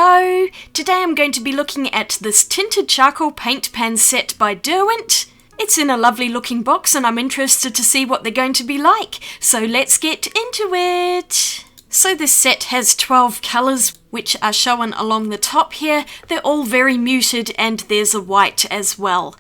Hello! Today I'm going to be looking at this tinted charcoal paint pan set by Derwent. It's in a lovely looking box and I'm interested to see what they're going to be like, so let's get into it! So this set has 12 colours which are shown along the top here. They're all very muted and there's a white as well.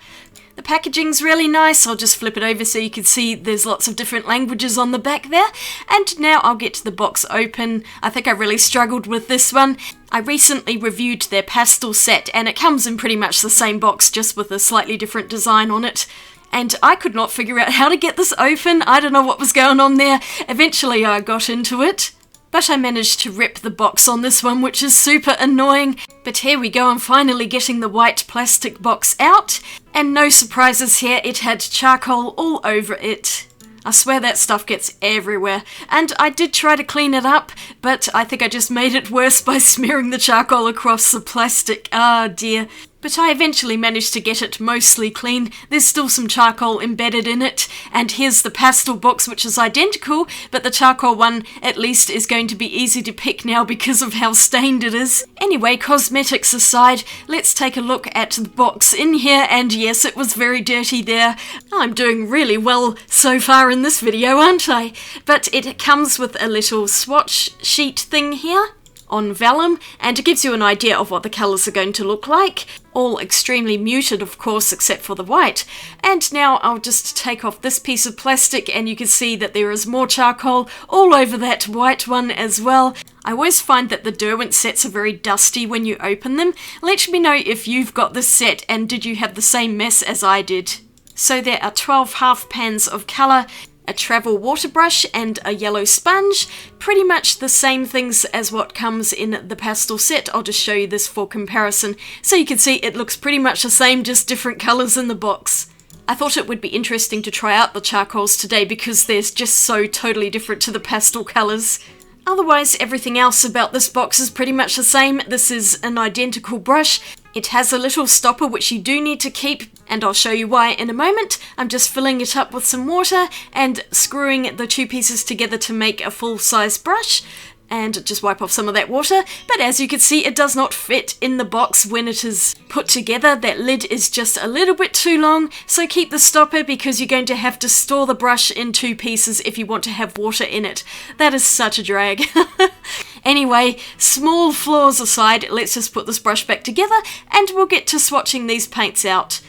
The packaging's really nice. I'll just flip it over so you can see there's lots of different languages on the back there. And now I'll get the box open. I think I really struggled with this one. I recently reviewed their pastel set and it comes in pretty much the same box, just with a slightly different design on it. And I could not figure out how to get this open. I don't know what was going on there. Eventually I got into it. But I managed to rip the box on this one, which is super annoying. But here we go, I'm finally getting the white plastic box out. And no surprises here, it had charcoal all over it. I swear that stuff gets everywhere. And I did try to clean it up, but I think I just made it worse by smearing the charcoal across the plastic. Ah dear. But I eventually managed to get it mostly clean. There's still some charcoal embedded in it. And here's the pastel box, which is identical, but the charcoal one at least is going to be easy to pick now because of how stained it is. Anyway, cosmetics aside, let's take a look at the box in here, and yes, it was very dirty there. I'm doing really well so far in this video, aren't I? But it comes with a little swatch sheet thing here on vellum, and it gives you an idea of what the colours are going to look like. All extremely muted, of course, except for the white. And now I'll just take off this piece of plastic and you can see that there is more charcoal all over that white one as well. I always find that the Derwent sets are very dusty when you open them. Let me know if you've got this set and did you have the same mess as I did. So there are 12 half pans of colour, a travel water brush and a yellow sponge. Pretty much the same things as what comes in the pastel set. I'll just show you this for comparison so you can see it looks pretty much the same, just different colours in the box. I thought it would be interesting to try out the charcoals today because they're just so totally different to the pastel colours. Otherwise, everything else about this box is pretty much the same. This is an identical brush. It has a little stopper which you do need to keep, and I'll show you why in a moment. I'm just filling it up with some water and screwing the two pieces together to make a full-size brush, and just wipe off some of that water. But as you can see, it does not fit in the box when it is put together. That lid is just a little bit too long, so keep the stopper because you're going to have to store the brush in two pieces if you want to have water in it. That is such a drag. Anyway, small flaws aside, let's just put this brush back together and we'll get to swatching these paints out.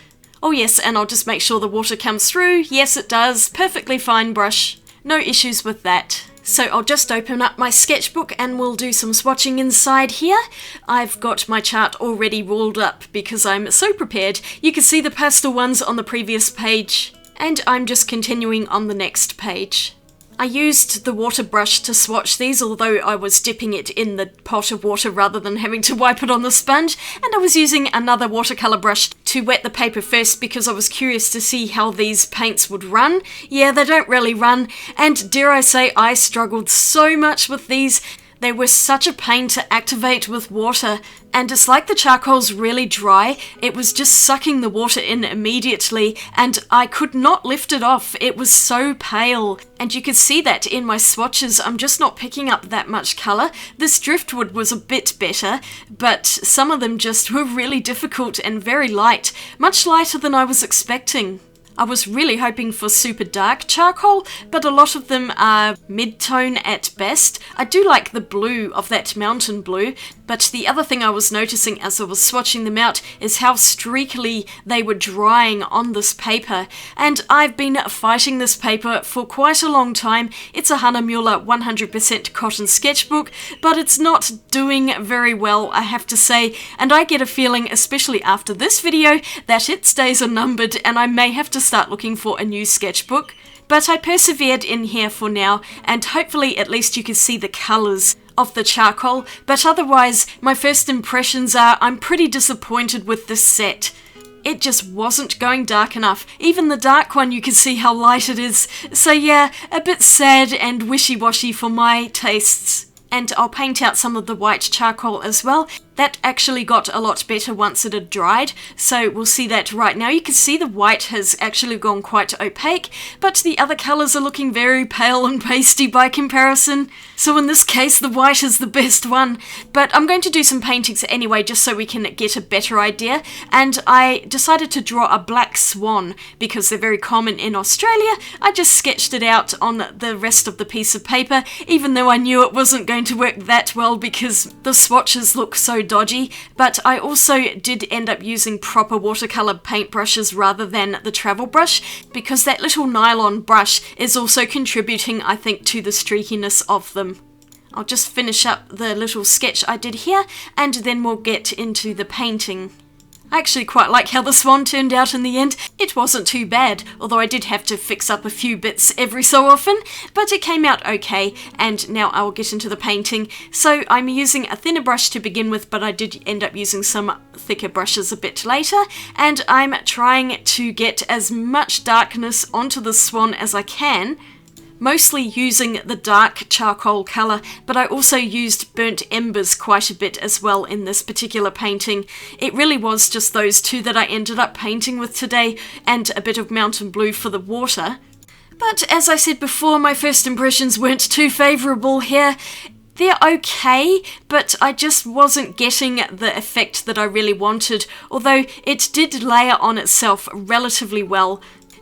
Oh yes, and I'll just make sure the water comes through. Yes, it does. Perfectly fine brush. No issues with that. So I'll just open up my sketchbook and we'll do some swatching inside here. I've got my chart already rolled up because I'm so prepared. You can see the pastel ones on the previous page, and I'm just continuing on the next page. I used the water brush to swatch these, although I was dipping it in the pot of water rather than having to wipe it on the sponge, and I was using another watercolour brush to wet the paper first because I was curious to see how these paints would run. Yeah, they don't really run, and dare I say I struggled so much with these. They were such a pain to activate with water, and it's like the charcoal's really dry. It was just sucking the water in immediately, and I could not lift it off. It was so pale, and you could see that in my swatches. I'm just not picking up that much colour. This driftwood was a bit better, but some of them just were really difficult and very light, much lighter than I was expecting. I was really hoping for super dark charcoal, but a lot of them are mid-tone at best. I do like the blue of that mountain blue, but the other thing I was noticing as I was swatching them out is how streakily they were drying on this paper. And I've been fighting this paper for quite a long time. It's a Hahnemuhle 100% cotton sketchbook, but it's not doing very well, I have to say. And I get a feeling, especially after this video, that its days are numbered and I may have to start looking for a new sketchbook. But I persevered in here for now, and hopefully at least you can see the colours of the charcoal. But otherwise, my first impressions are I'm pretty disappointed with this set. It just wasn't going dark enough. Even the dark one, you can see how light it is. So yeah, a bit sad and wishy-washy for my tastes. And I'll paint out some of the white charcoal as well. That actually got a lot better once it had dried, so we'll see that right now. You can see the white has actually gone quite opaque, but the other colours are looking very pale and pasty by comparison. So in this case, the white is the best one. But I'm going to do some paintings anyway, just so we can get a better idea. And I decided to draw a black swan, because they're very common in Australia. I just sketched it out on the rest of the piece of paper, even though I knew it wasn't going to work that well because the swatches look so dodgy. But I also did end up using proper watercolour paintbrushes rather than the travel brush, because that little nylon brush is also contributing, I think, to the streakiness of them. I'll just finish up the little sketch I did here, and then we'll get into the painting. I actually quite like how the swan turned out in the end. It wasn't too bad, although I did have to fix up a few bits every so often, but it came out okay, and now I will get into the painting. So I'm using a thinner brush to begin with, but I did end up using some thicker brushes a bit later, and I'm trying to get as much darkness onto the swan as I can, mostly using the dark charcoal colour, but I also used burnt embers quite a bit as well in this particular painting. It really was just those two that I ended up painting with today, and a bit of mountain blue for the water. But as I said before, my first impressions weren't too favourable here. They're okay, but I just wasn't getting the effect that I really wanted, although it did layer on itself relatively well.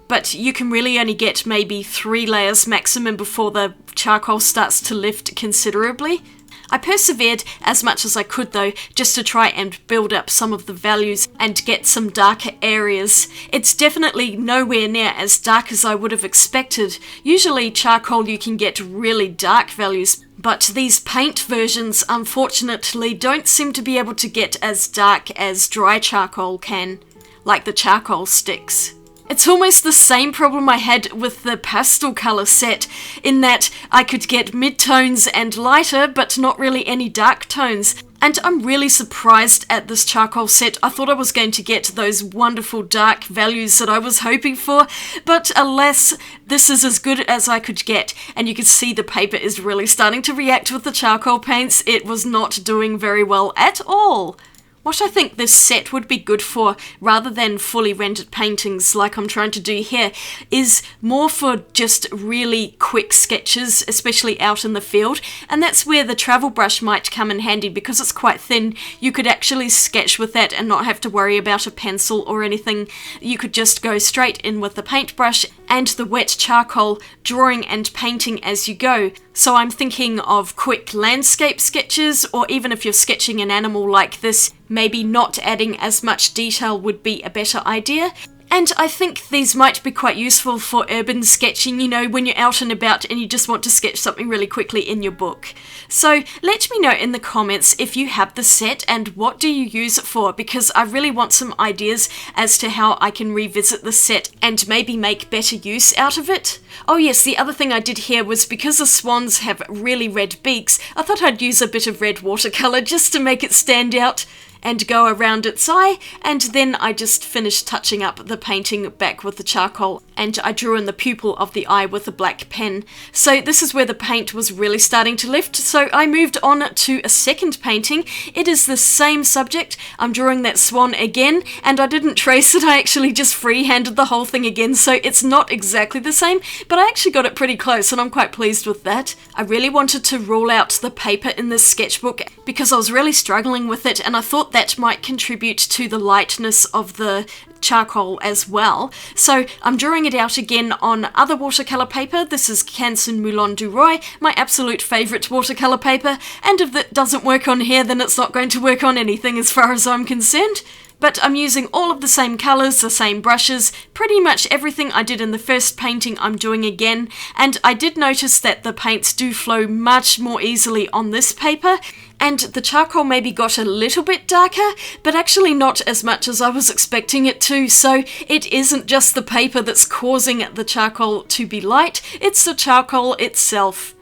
But you can really only get maybe 3 layers maximum before the charcoal starts to lift considerably. I persevered as much as I could though, just to try and build up some of the values and get some darker areas. It's definitely nowhere near as dark as I would have expected. Usually charcoal you can get really dark values, but these paint versions unfortunately don't seem to be able to get as dark as dry charcoal can, like the charcoal sticks. It's almost the same problem I had with the pastel colour set, in that I could get mid-tones and lighter, but not really any dark tones. And I'm really surprised at this charcoal set. I thought I was going to get those wonderful dark values that I was hoping for, but alas, this is as good as I could get. And you can see the paper is really starting to react with the charcoal paints. It was not doing very well at all. What I think this set would be good for, rather than fully rendered paintings like I'm trying to do here, is more for just really quick sketches, especially out in the field. And that's where the travel brush might come in handy, because it's quite thin. You could actually sketch with that and not have to worry about a pencil or anything. You could just go straight in with the paintbrush and the wet charcoal, drawing and painting as you go. So I'm thinking of quick landscape sketches, or even if you're sketching an animal like this, maybe not adding as much detail would be a better idea. And I think these might be quite useful for urban sketching, you know, when you're out and about and you just want to sketch something really quickly in your book. So let me know in the comments if you have the set and what do you use it for, because I really want some ideas as to how I can revisit the set and maybe make better use out of it. Oh yes, the other thing I did here was, because the swans have really red beaks, I thought I'd use a bit of red watercolour just to make it stand out and go around its eye, and then I just finished touching up the painting back with the charcoal, and I drew in the pupil of the eye with a black pen. So this is where the paint was really starting to lift, so I moved on to a second painting. It is the same subject. I'm drawing that swan again, and I didn't trace it, I actually just freehanded the whole thing again, so it's not exactly the same, but I actually got it pretty close and I'm quite pleased with that. I really wanted to rule out the paper in this sketchbook because I was really struggling with it, and I thought that might contribute to the lightness of the charcoal as well. So I'm drawing it out again on other watercolour paper. This is Canson Moulin du Roi, my absolute favourite watercolour paper, and if that doesn't work on here then it's not going to work on anything as far as I'm concerned. But I'm using all of the same colours, the same brushes, pretty much everything I did in the first painting I'm doing again, and I did notice that the paints do flow much more easily on this paper, and the charcoal maybe got a little bit darker, but actually not as much as I was expecting it to, so it isn't just the paper that's causing the charcoal to be light, it's the charcoal itself.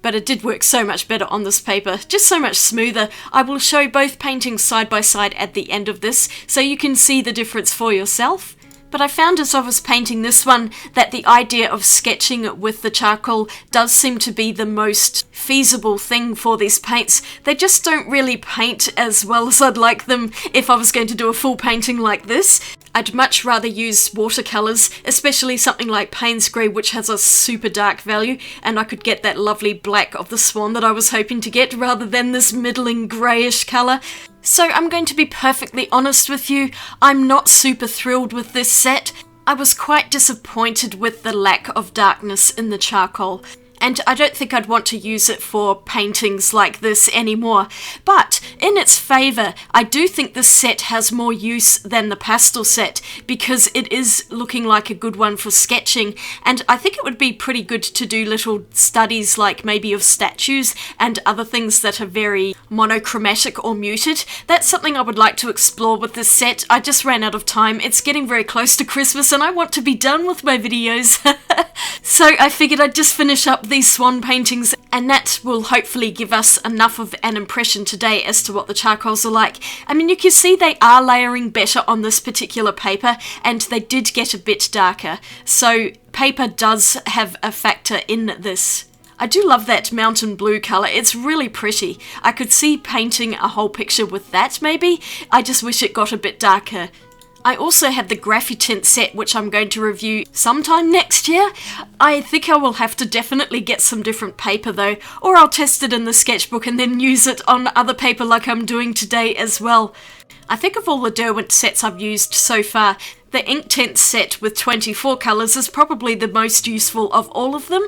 But it did work so much better on this paper, just so much smoother. I will show both paintings side by side at the end of this, so you can see the difference for yourself. But I found as I was painting this one that the idea of sketching with the charcoal does seem to be the most feasible thing for these paints. They just don't really paint as well as I'd like them if I was going to do a full painting like this. I'd much rather use watercolours, especially something like Payne's Grey, which has a super dark value, and I could get that lovely black of the swan that I was hoping to get rather than this middling greyish colour. So I'm going to be perfectly honest with you, I'm not super thrilled with this set. I was quite disappointed with the lack of darkness in the charcoal, and I don't think I'd want to use it for paintings like this anymore. But in its favour, I do think this set has more use than the pastel set, because it is looking like a good one for sketching, and I think it would be pretty good to do little studies like maybe of statues and other things that are very monochromatic or muted. That's something I would like to explore with this set. I just ran out of time. It's getting very close to Christmas and I want to be done with my videos. So I figured I'd just finish up these swan paintings, and that will hopefully give us enough of an impression today as to what the charcoals are like. I mean, you can see they are layering better on this particular paper, and they did get a bit darker. So paper does have a factor in this. I do love that mountain blue colour, it's really pretty. I could see painting a whole picture with that maybe. I just wish it got a bit darker. I also have the Graphitint set, which I'm going to review sometime next year. I think I will have to definitely get some different paper though, or I'll test it in the sketchbook and then use it on other paper like I'm doing today as well. I think of all the Derwent sets I've used so far, the Inktense set with 24 colours is probably the most useful of all of them.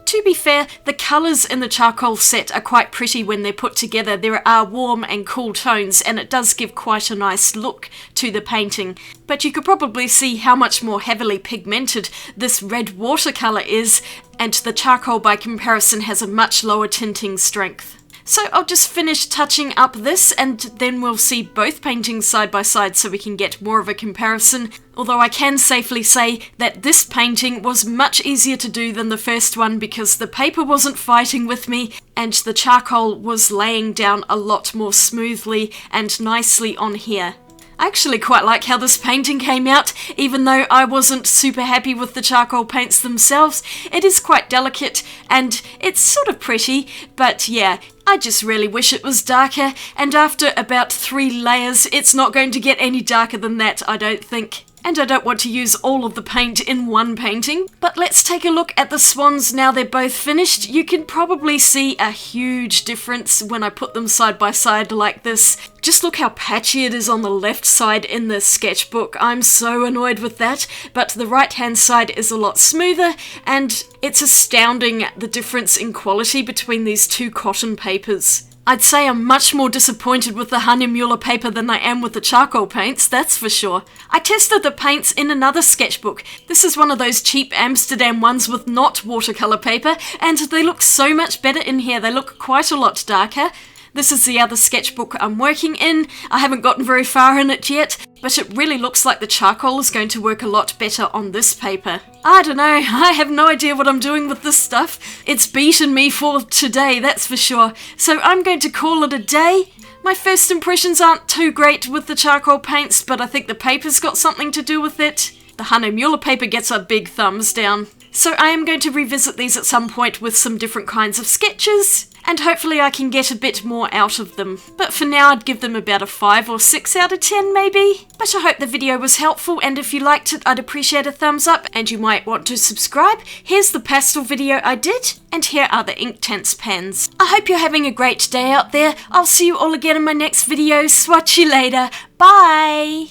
To be fair, the colours in the charcoal set are quite pretty when they're put together. There are warm and cool tones, and it does give quite a nice look to the painting. But you could probably see how much more heavily pigmented this red watercolour is, and the charcoal by comparison has a much lower tinting strength. So I'll just finish touching up this and then we'll see both paintings side by side so we can get more of a comparison. Although I can safely say that this painting was much easier to do than the first one because the paper wasn't fighting with me and the charcoal was laying down a lot more smoothly and nicely on here. I actually quite like how this painting came out, even though I wasn't super happy with the charcoal paints themselves. It is quite delicate and it's sort of pretty, but yeah, I just really wish it was darker, and after about 3 layers, it's not going to get any darker than that, I don't think. And I don't want to use all of the paint in one painting. But let's take a look at the swans now they're both finished. You can probably see a huge difference when I put them side by side like this. Just look how patchy it is on the left side in the sketchbook. I'm so annoyed with that. But the right hand side is a lot smoother, and it's astounding the difference in quality between these two cotton papers. I'd say I'm much more disappointed with the Hahnemuhle paper than I am with the charcoal paints, that's for sure. I tested the paints in another sketchbook. This is one of those cheap Amsterdam ones with not watercolour paper, and they look so much better in here. They look quite a lot darker. This is the other sketchbook I'm working in. I haven't gotten very far in it yet, but it really looks like the charcoal is going to work a lot better on this paper. I don't know, I have no idea what I'm doing with this stuff. It's beaten me for today, that's for sure. So I'm going to call it a day. My first impressions aren't too great with the charcoal paints, but I think the paper's got something to do with it. The Hahnemuhle paper gets a big thumbs down. So I am going to revisit these at some point with some different kinds of sketches, and hopefully I can get a bit more out of them. But for now I'd give them about a 5 or 6 out of 10 maybe. But I hope the video was helpful, and if you liked it I'd appreciate a thumbs up, and you might want to subscribe. Here's the pastel video I did, and here are the Inktense pens. I hope you're having a great day out there. I'll see you all again in my next video. Swatch you later. Bye!